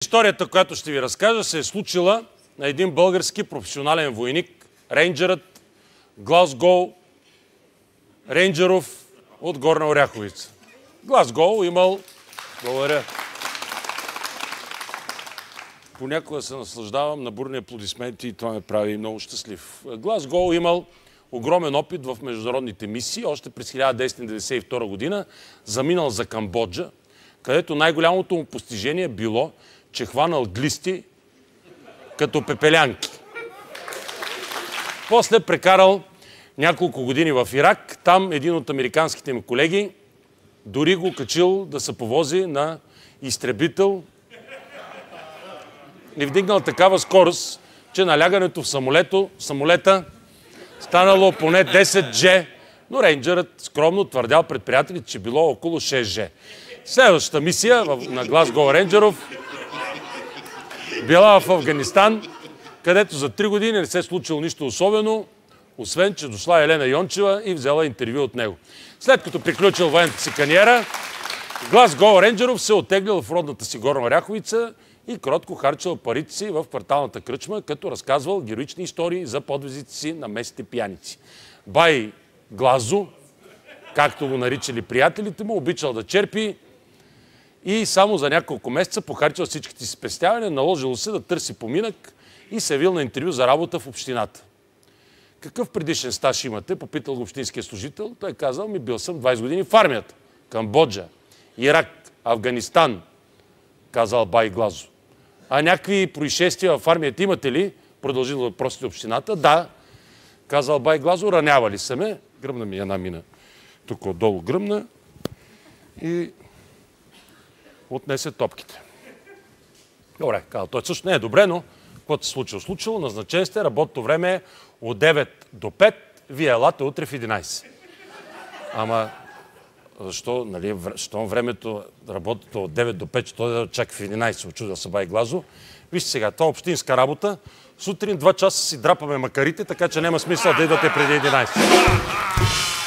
Историята, която ще ви разкажа, се е случила на един български професионален войник, рейнджерът Глазгол Рейнджеров от Горна Оряховица. Глазгол имал... Благодаря. Понякога се наслаждавам на бурни аплодисменти и това ме прави много щастлив. Глазгол имал огромен опит в международните мисии. Още през 1992 година заминал за Камбоджа, където най-голямото му постижение било, че хванал глисти като пепелянки. После прекарал няколко години в Ирак. Там един от американските ми колеги дори го качил да се повози на изтребител и вдигнал такава скорост, че налягането в самолета станало поне 10 G, но рейнджерът скромно твърдял пред приятелите, че било около 6 G. Следващата мисия на Глазгол Рейнджеров била в Афганистан, където за 3 години не се случило нищо особено, освен че дошла Елена Йончева и взела интервю от него. След като приключил военната си кариера, Глазгол Рейнджеров се оттеглил в родната си Горна Оряховица и кротко харчил парите си в кварталната кръчма, като разказвал героични истории за подвизите си на местните пияници. Бай Глазо, както го наричали приятелите му, обичал да черпи и само за няколко месеца похарчил всичките си спестявания, наложило се да търси поминък и се явил на интервю за работа в общината. Какъв предишен стаж имате? Попитал го общинския служител. Той казал, бил съм 20 години в армията. Камбоджа, Ирак, Афганистан, казал Бай Глазо. А някакви происшествия в армията имате ли? Продължил да въпросите общината. Да, казал Бай Глазо, ранявали се ме. Гръмна ми една мина. Тук отдолу гръмна и отнесе топките. Добре, казал, той също не е добре, но каквото се случило, назначен сте, работното време е от 9 до 5, вие елате утре в 11. Ама, защо, нали, щом времето, работото от 9 до 5, че той да чака в 11, очудил се Бай Глазо. Вижте сега, това е общинска работа. Сутрин 2 часа си драпаме макарите, така че няма смисъл да идвате преди 11.